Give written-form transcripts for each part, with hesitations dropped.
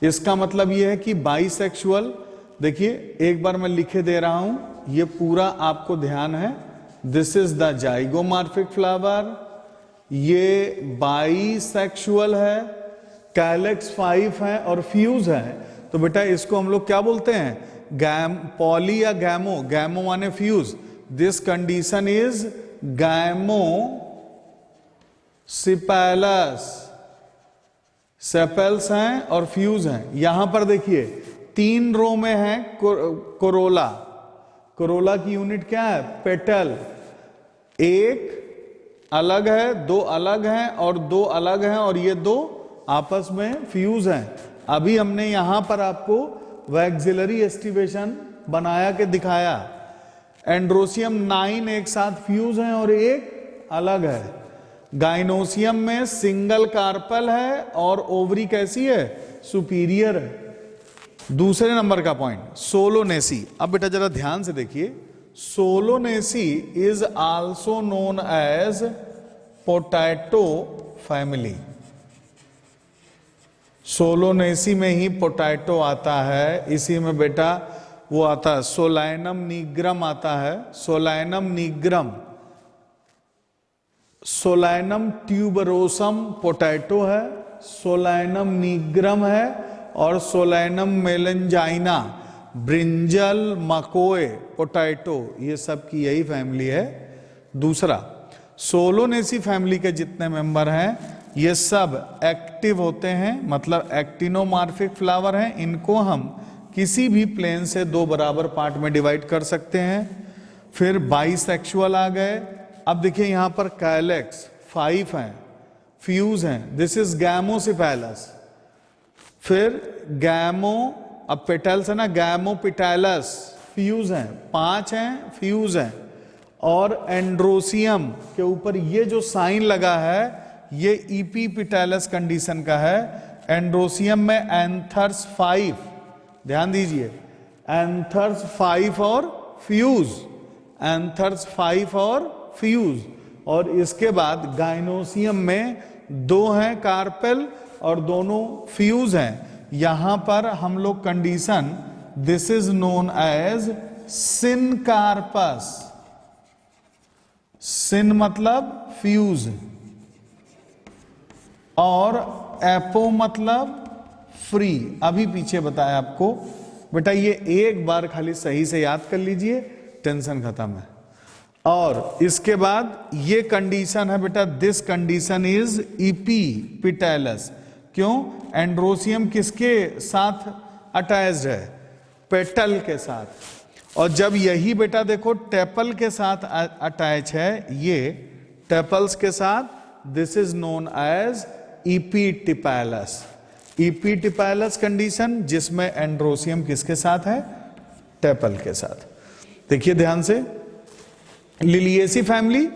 इसका मतलब यह है कि बाइसेक्सुअल, देखिए एक बार मैं लिखे दे रहा हूं, ये पूरा आपको ध्यान है। This is the zygomorphic flower, ये बाइसेक्सुअल है, कैलेक्स 5 है और फ्यूज है। तो बेटा इसको हम लोग क्या बोलते हैं, पॉली या गैमो, गैमो माने फ्यूज। दिस कंडीशन इज गैमोसिपेलस, सेपेल्स हैं और फ्यूज हैं। यहां पर देखिए 3 रो में है कोरोला, कोरोला की यूनिट क्या है, पेटल। एक अलग है, 2 अलग हैं और 2 अलग हैं और ये 2 आपस में फ्यूज हैं। अभी हमने यहां पर आपको वैक्सिलरी एस्टिवेशन बनाया के दिखाया। एंड्रोसियम 9 एक साथ फ्यूज हैं और एक अलग है। गाइनोसियम में सिंगल कार्पल है और ओवरी कैसी है, सुपीरियर है। दूसरे नंबर का पॉइंट सोलोनेसी। अब बेटा जरा ध्यान से देखिए, Solanaceae is also known as potato family. Solanaceae में ही पोटैटो आता है, इसी में बेटा वो आता है सोलैनम निग्रम आता है। Solanum nigrum, solanum tuberosum potato है, सोलैनम निग्रम है और सोलैनम मेलेंजाइना, ब्रिंजल, मकोए, पोटैटो, ये सब की यही फैमिली है। दूसरा, सोलोनेसी फैमिली के जितने मेंबर हैं ये सब एक्टिव होते हैं, मतलब एक्टिनोमॉर्फिक फ्लावर हैं। इनको हम किसी भी प्लेन से 2 बराबर पार्ट में डिवाइड कर सकते हैं। फिर बाइसेक्सुअल आ गए। अब देखिए यहां पर कैलेक्स 5 हैं, फ्यूज हैं, दिस इज गैमोसिपेलस। फिर गैमो, अब पेटल्स है ना, गैमोपिटैलस, फ्यूज हैं, 5 हैं, फ्यूज हैं। और एंड्रोसियम के ऊपर ये जो साइन लगा है ये इपीपिटैलस कंडीशन का है। एंड्रोसियम में एंथर्स 5, ध्यान दीजिए, एंथर्स 5 और फ्यूज, एंथर्स 5 और फ्यूज। और इसके बाद गाइनोसियम में 2 हैं कार्पेल और दोनों फ्यूज हैं। यहां पर हम लोग condition, this is known as syncarpous. Syn मतलब फ्यूज और एपो मतलब फ्री। अभी पीछे बताया आपको बेटा, ये एक बार खाली सही से याद कर लीजिए, टेंशन खत्म है। और इसके बाद ये कंडीशन है बेटा, दिस कंडीशन इज इपीपिटैलस। क्यों, एंड्रोसियम किसके साथ अटैच्ड है, पेटल के साथ। और जब यही बेटा देखो टेपल के साथ अटैच है, ये टेपल्स के साथ, this is known as epipetalous. Epipetalous condition जिसमें एंड्रोसियम किसके साथ है, टेपल के साथ। देखिए ध्यान से, लिलिएसी फैमिली,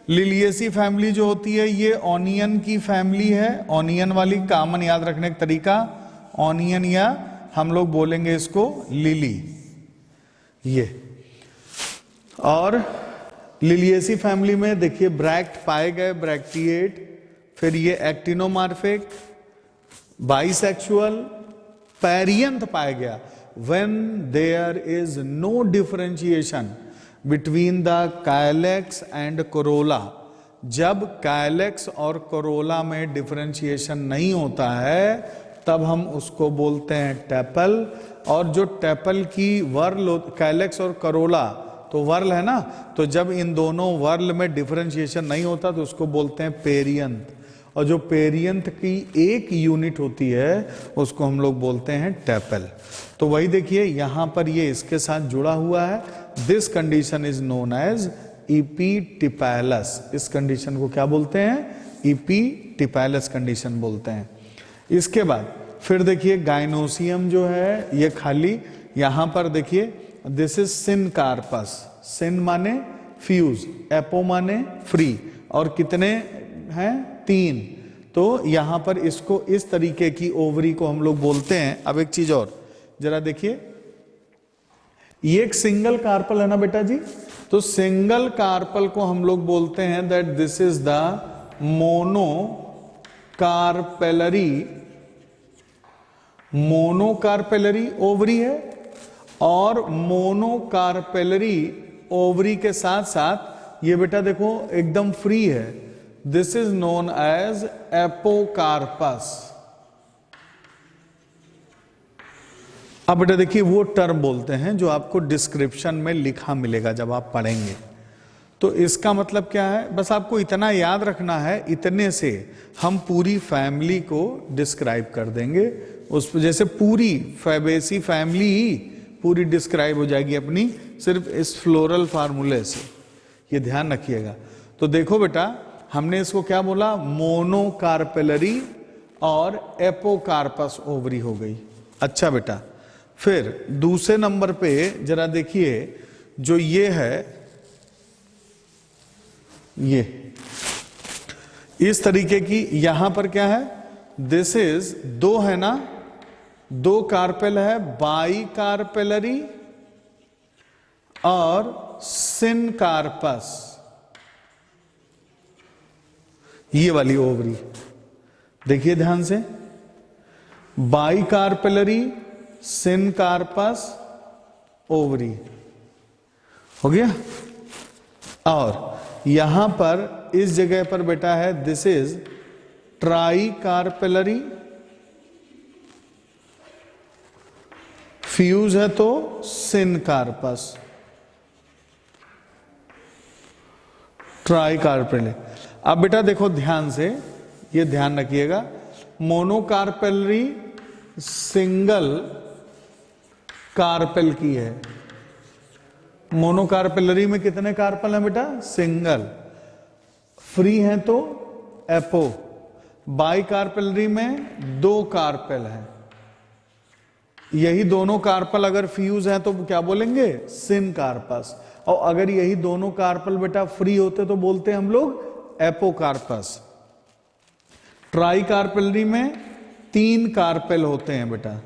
लिलिएसी फैमिली जो होती है ये ऑनियन की फैमिली है। ऑनियन वाली, कॉमन याद रखने का तरीका ऑनियन, या हम लोग बोलेंगे इसको लिली, ये। और लिलिएसी फैमिली में देखिए ब्रैक्ट पाए गए, ब्रैक्टिएट। फिर ये एक्टिनोमॉर्फिक, बाइसेक्सुअल, पैरियंथ पाया गया। When there is no differentiation between the calyx and corolla, जब कैलेक्स और कोरोला में डिफरेंशिएशन नहीं होता है तब हम उसको बोलते हैं टेपल। और जो टेपल की वर्ल, कैलेक्स और कोरोला तो वर्ल है ना, तो जब इन दोनों वर्ल में डिफरेंशिएशन नहीं होता तो उसको बोलते हैं पेरियंथ। और जो पेरियंथ की एक यूनिट होती है उसको हम लोग बोलते हैं टेपल। तो वही देखिए यहां पर ये इसके साथ जुड़ा हुआ है। This condition is known as epipetalous. इस कंडीशन को क्या बोलते हैं, इपीटिपैलस कंडीशन बोलते हैं। इसके बाद फिर देखिए गाइनोसियम जो है ये खाली, यहां पर देखिए दिस इज सिनकार्पस। सिन माने फ्यूज, एपो माने फ्री, और कितने हैं, 3। तो यहां पर इसको इस तरीके की ओवरी को हम लोग बोलते हैं। अब एक चीज और जरा देखिए, ये एक सिंगल कार्पल है ना बेटा जी, तो सिंगल कार्पल को हम लोग बोलते हैं that this is the mono carpellary monocarpellary ovary है, और मोनोकार्पेलरी ओवरी के साथ साथ ये बेटा देखो एकदम फ्री है, this is known as apocarpous. अब बेटा देखिए वो टर्म बोलते हैं जो आपको डिस्क्रिप्शन में लिखा मिलेगा जब आप पढ़ेंगे। तो इसका मतलब क्या है, बस आपको इतना याद रखना है, इतने से हम पूरी फैमिली को डिस्क्राइब कर देंगे। उस जैसे पूरी फैबेसी फैमिली ही पूरी डिस्क्राइब हो जाएगी अपनी सिर्फ इस फ्लोरल फार्मूले से, ये ध्यान रखिएगा। तो देखो बेटा हमने इसको क्या बोला, मोनोकार्पेलरी और एपोकार्पस ओवरी हो गई। अच्छा बेटा फिर दूसरे नंबर पे जरा देखिए, जो ये है, ये इस तरीके की यहां पर क्या है, दिस इज दो है ना, दो कार्पेल है, बाई कार्पेलरी और सिनकार्पस, ये वाली ओवरी देखिए ध्यान से, बाई कार्पेलरी सिनकार्पस ओवरी हो गया। और यहां पर इस जगह पर बेटा है, this is try carpellary, fuse है तो सिनकार्पस, ट्राई कार्पेलरी। अब बेटा देखो ध्यान से, ये ध्यान रखिएगा, मोनोकार्पेलरी सिंगल कार्पेल की है। मोनोकार्पेलरी में कितने कार्पल हैं बेटा, सिंगल, फ्री हैं तो एपो, बाई कार्पेलरी में दो कार्पेल हैं, यही दोनों कार्पल अगर फ्यूज हैं तो क्या बोलेंगे, सिनकार्पस, और अगर यही दोनों कार्पल बेटा फ्री होते तो बोलते हम लोग एपोकार्पस। ट्राई कार्पेलरी में तीन कार्पेल होते हैं बेटा,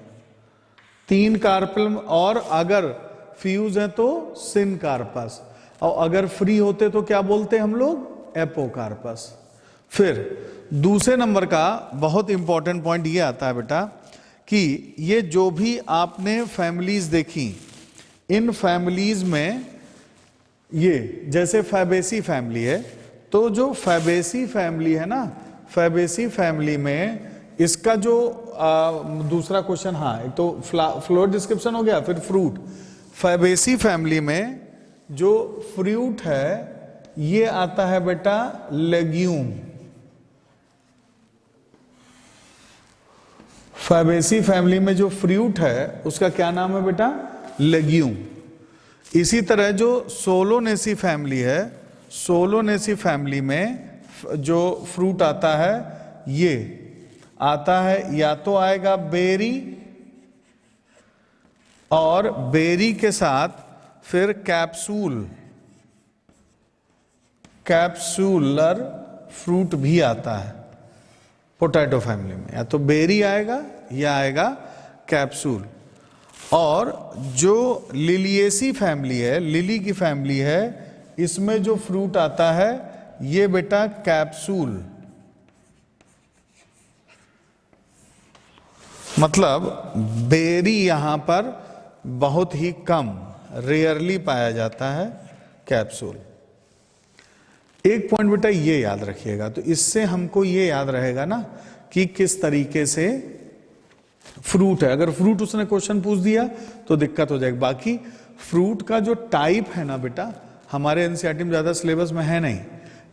तीन कार्पेल, और अगर फ्यूज है तो सिनकार्पस, और अगर फ्री होते तो क्या बोलते हम लोग, एपोकार्पस। फिर दूसरे नंबर का बहुत इंपॉर्टेंट पॉइंट ये आता है बेटा कि ये जो भी आपने फैमिलीज देखी, इन फैमिलीज में ये जैसे फैबेसी फैमिली है, तो जो फैबेसी फैमिली है ना, फैबेसी फैमिली में इसका जो दूसरा क्वेश्चन, हाँ एक तो फ्लोर डिस्क्रिप्शन हो गया, फिर फ्रूट। फैबेसी फैमिली में जो फ्रूट है ये आता है बेटा लेग्यूम। फैबेसी फैमिली में जो फ्रूट है उसका क्या नाम है बेटा, लेग्यूम। इसी तरह जो सोलोनेसी फैमिली है, सोलोनेसी फैमिली में जो फ्रूट आता है ये आता है, या तो आएगा बेरी, और बेरी के साथ फिर कैप्सूल, कैप्सूलर फ्रूट भी आता है पोटैटो फैमिली में, या तो बेरी आएगा या आएगा कैप्सूल। और जो लिलिएसी फैमिली है, लिली की फैमिली है, इसमें जो फ्रूट आता है ये बेटा कैप्सूल, मतलब बेरी यहां पर बहुत ही कम, रेयरली पाया जाता है कैप्सूल। एक पॉइंट बेटा ये याद रखिएगा, तो इससे हमको ये याद रहेगा ना कि किस तरीके से फ्रूट है। अगर फ्रूट उसने क्वेश्चन पूछ दिया तो दिक्कत हो जाएगी। बाकी फ्रूट का जो टाइप है ना बेटा, हमारे एनसीईआरटी में ज्यादा सिलेबस में है नहीं,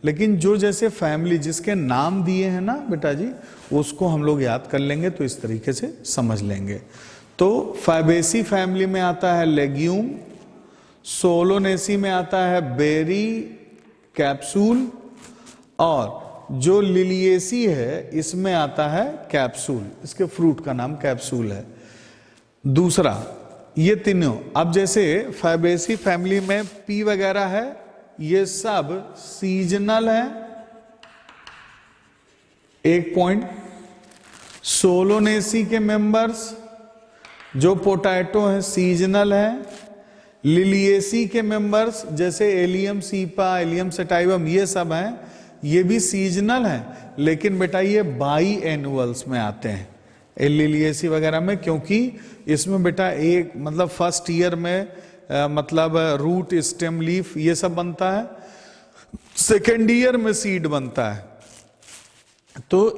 लेकिन जो जैसे फैमिली जिसके नाम दिए हैं ना बेटा जी, उसको हम लोग याद कर लेंगे तो इस तरीके से समझ लेंगे। तो फैबेसी फैमिली में आता है लेग्यूम, सोलोनेसी में आता है बेरी, कैप्सूल, और जो लिलिएसी है इसमें आता है कैप्सूल, इसके फ्रूट का नाम कैप्सूल है। दूसरा ये तीनों, अब जैसे फैबेसी फैमिली में पी वगैरह है, ये सब सीजनल है, एक पॉइंट। सोलोनेसी के मेंबर्स जो पोटैटो है सीजनल है। लिलिएसी के मेंबर्स जैसे एलियम सीपा, एलियम सेटाइवम, ये सब हैं, ये भी सीजनल हैं, लेकिन बेटा ये बाई एनुअल्स में आते हैं। लिलिएसी वगैरह में, क्योंकि इसमें बेटा एक मतलब फर्स्ट ईयर में मतलब रूट, स्टेम, लीफ ये सब बनता है, सेकेंड ईयर में सीड बनता है। तो